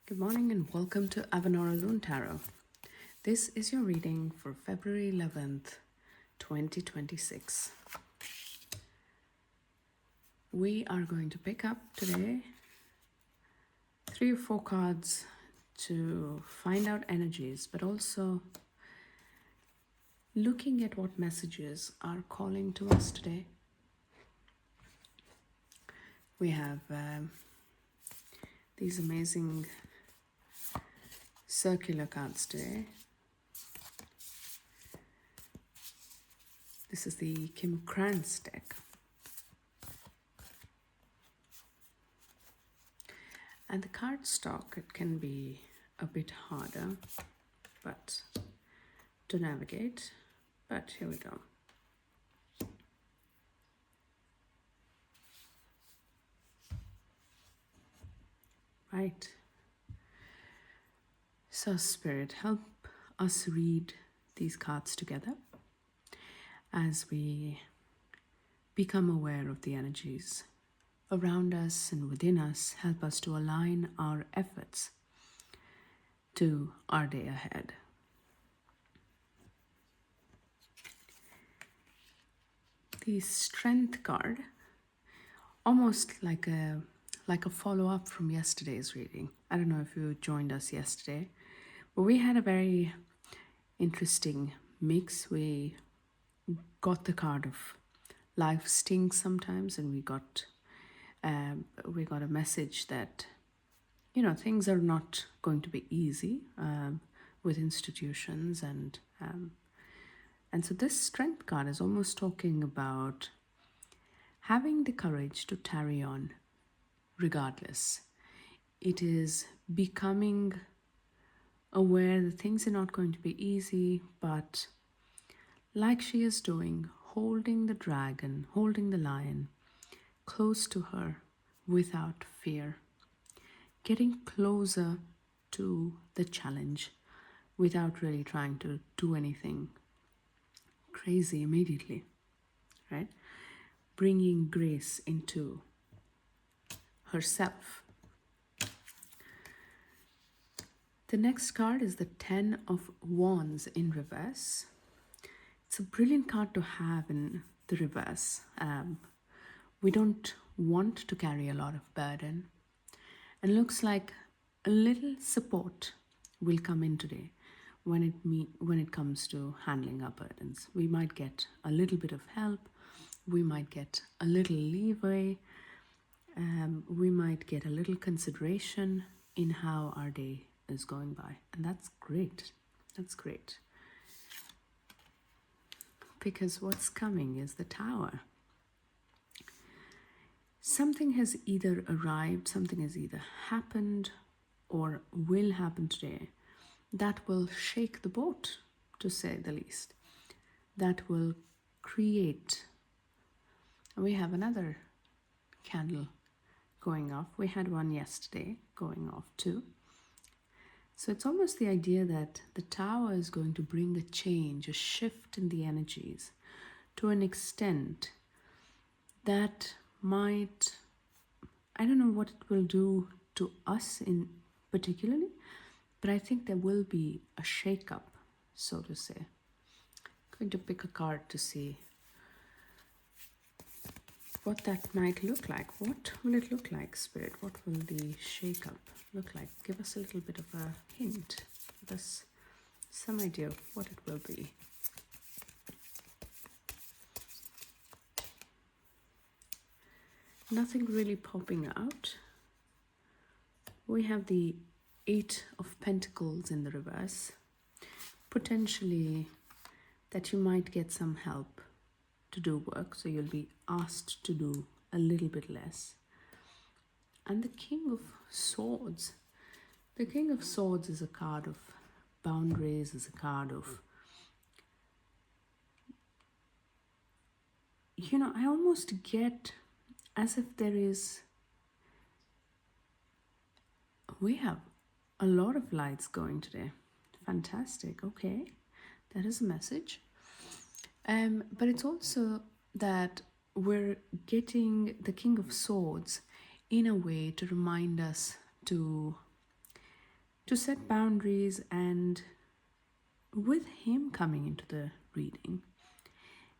Good morning and welcome to Avanora Lune Tarot. This is your reading for February 11th, 2026. We are going to pick up today 3 or 4 cards to find out energies, but also looking at what messages are calling to us today. We have these amazing circular cards today. This is the Kim Krantz deck. And the cardstock, it can be a bit harder but to navigate. But here we go. Right. So Spirit, help us read these cards together as we become aware of the energies around us and within us. Help us to align our efforts to our day ahead. The Strength card, almost like a follow-up from yesterday's reading. I don't know if you joined us yesterday, but we had a very interesting mix. We got the card of life stinks sometimes, and we got a message that things are not going to be easy with institutions, and so this Strength card is almost talking about having the courage to carry on regardless. It is becoming aware that things are not going to be easy, but like she is doing, holding the dragon, holding the lion close to her without fear, getting closer to the challenge without really trying to do anything crazy immediately, right? Bringing grace into herself. The next card is the 10 of Wands in reverse. It's a brilliant card to have in the reverse. We don't want to carry a lot of burden, and looks like a little support will come in today when it comes to handling our burdens. We might get a little bit of help. We might get a little leeway. We might get a little consideration in how our day is going by, and that's great. That's great, because what's coming is the Tower. Something has either arrived, something has either happened or will happen today that will shake the boat, to say the least. That will create. We have another candle going off. We had one yesterday going off too. So it's almost the idea that the Tower is going to bring a change, a shift in the energies to an extent that might, I don't know what it will do to us in particularly, but I think there will be a shake-up, so to say. I'm going to pick a card to see what that might look like. What will it look like, Spirit? What will the shake-up look like? Give us a little bit of a hint. Give us some idea of what it will be. Nothing really popping out. We have the 8 of Pentacles in the reverse. Potentially that you might get some help to do work, so you'll be asked to do a little bit less. And the King of Swords. The King of Swords is a card of boundaries, is a card of, I almost get as if there is, we have a lot of lights going today. Fantastic. Okay, that is a message. But it's also that we're getting the King of Swords in a way to remind us to to set boundaries. And with him coming into the reading,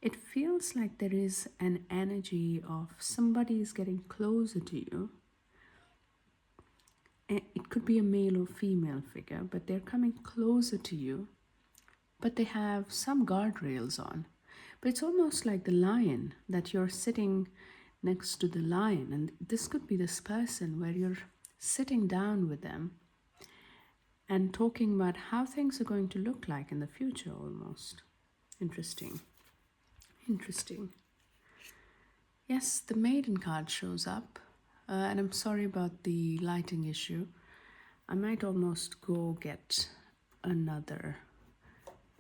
it feels like there is an energy of somebody is getting closer to you. It could be a male or female figure, but they're coming closer to you, but they have some guardrails on. But it's almost like the lion, that you're sitting next to the lion, and this could be this person where you're sitting down with them and talking about how things are going to look like in the future almost. Interesting. Interesting. Yes, the maiden card shows up, and I'm sorry about the lighting issue. I might almost go get another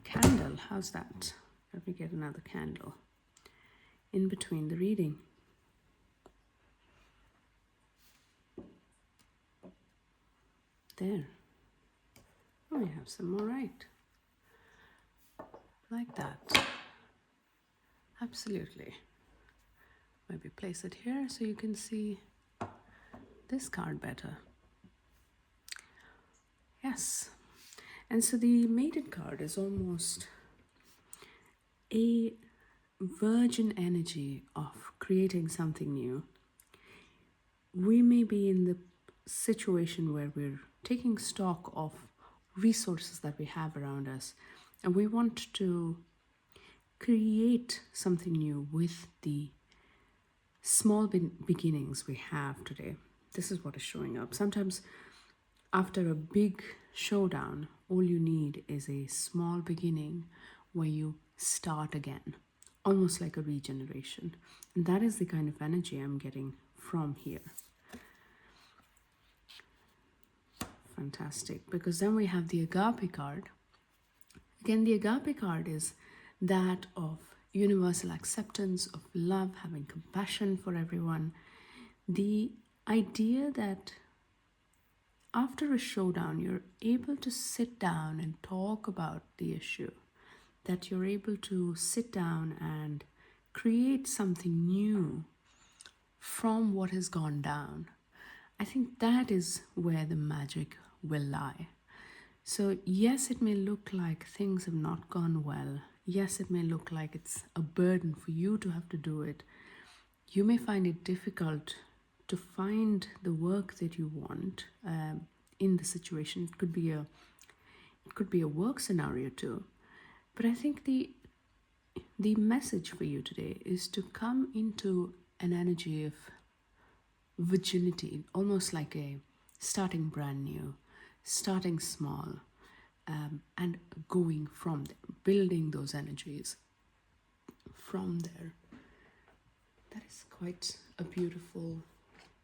candle. How's that? Let me get another candle in between the reading. There. Oh, we have some more, right? Like that. Absolutely. Maybe place it here so you can see this card better. Yes. And so the maiden card is almost a virgin energy of creating something new. We may be in the situation where we're taking stock of resources that we have around us, and we want to create something new with the small beginnings we have today. This is what is showing up. Sometimes after a big showdown, all you need is a small beginning where you start again, almost like a regeneration. And that is the kind of energy I'm getting from here. Fantastic. Because then we have the agape card. Again, the agape card is that of universal acceptance, of love, having compassion for everyone. The idea that after a showdown, you're able to sit down and talk about the issue, that you're able to sit down and create something new from what has gone down. I think that is where the magic will lie. So yes, it may look like things have not gone well. Yes, it may look like it's a burden for you to have to do it. You may find it difficult to find the work that you want in the situation. It could be a work scenario too. But I think the message for you today is to come into an energy of virginity, almost like a starting brand new, starting small, and going from there, building those energies from there. That is quite a beautiful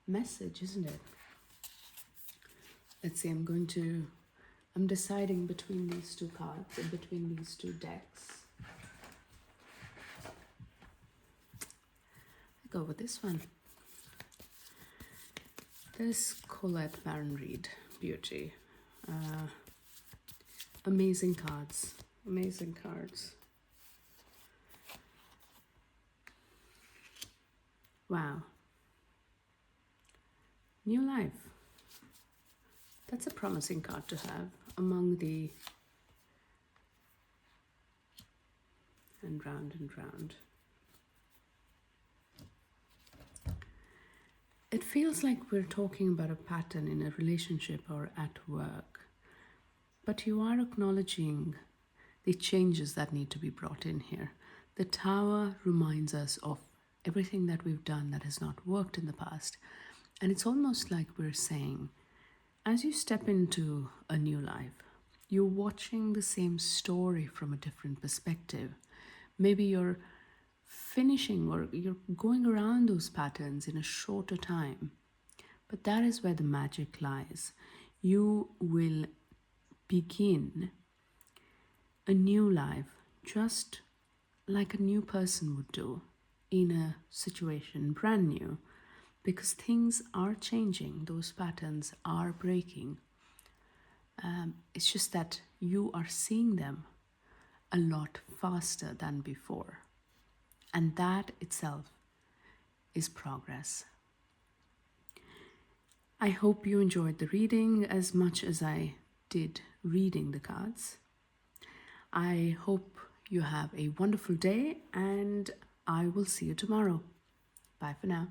message, isn't it? Let's see, I'm deciding between these two cards and between these two decks. I go with this one. This Colette Baron Reed Beauty. Amazing cards. Amazing cards. Wow. New life. That's a promising card to have among the... and round and round. It feels like we're talking about a pattern in a relationship or at work, but you are acknowledging the changes that need to be brought in here. The Tower reminds us of everything that we've done that has not worked in the past. And it's almost like we're saying, as you step into a new life, you're watching the same story from a different perspective. Maybe you're finishing or you're going around those patterns in a shorter time. But that is where the magic lies. You will begin a new life just like a new person would do in a situation brand new, because things are changing, those patterns are breaking. It's just that you are seeing them a lot faster than before. And that itself is progress. I hope you enjoyed the reading as much as I did reading the cards. I hope you have a wonderful day, and I will see you tomorrow. Bye for now.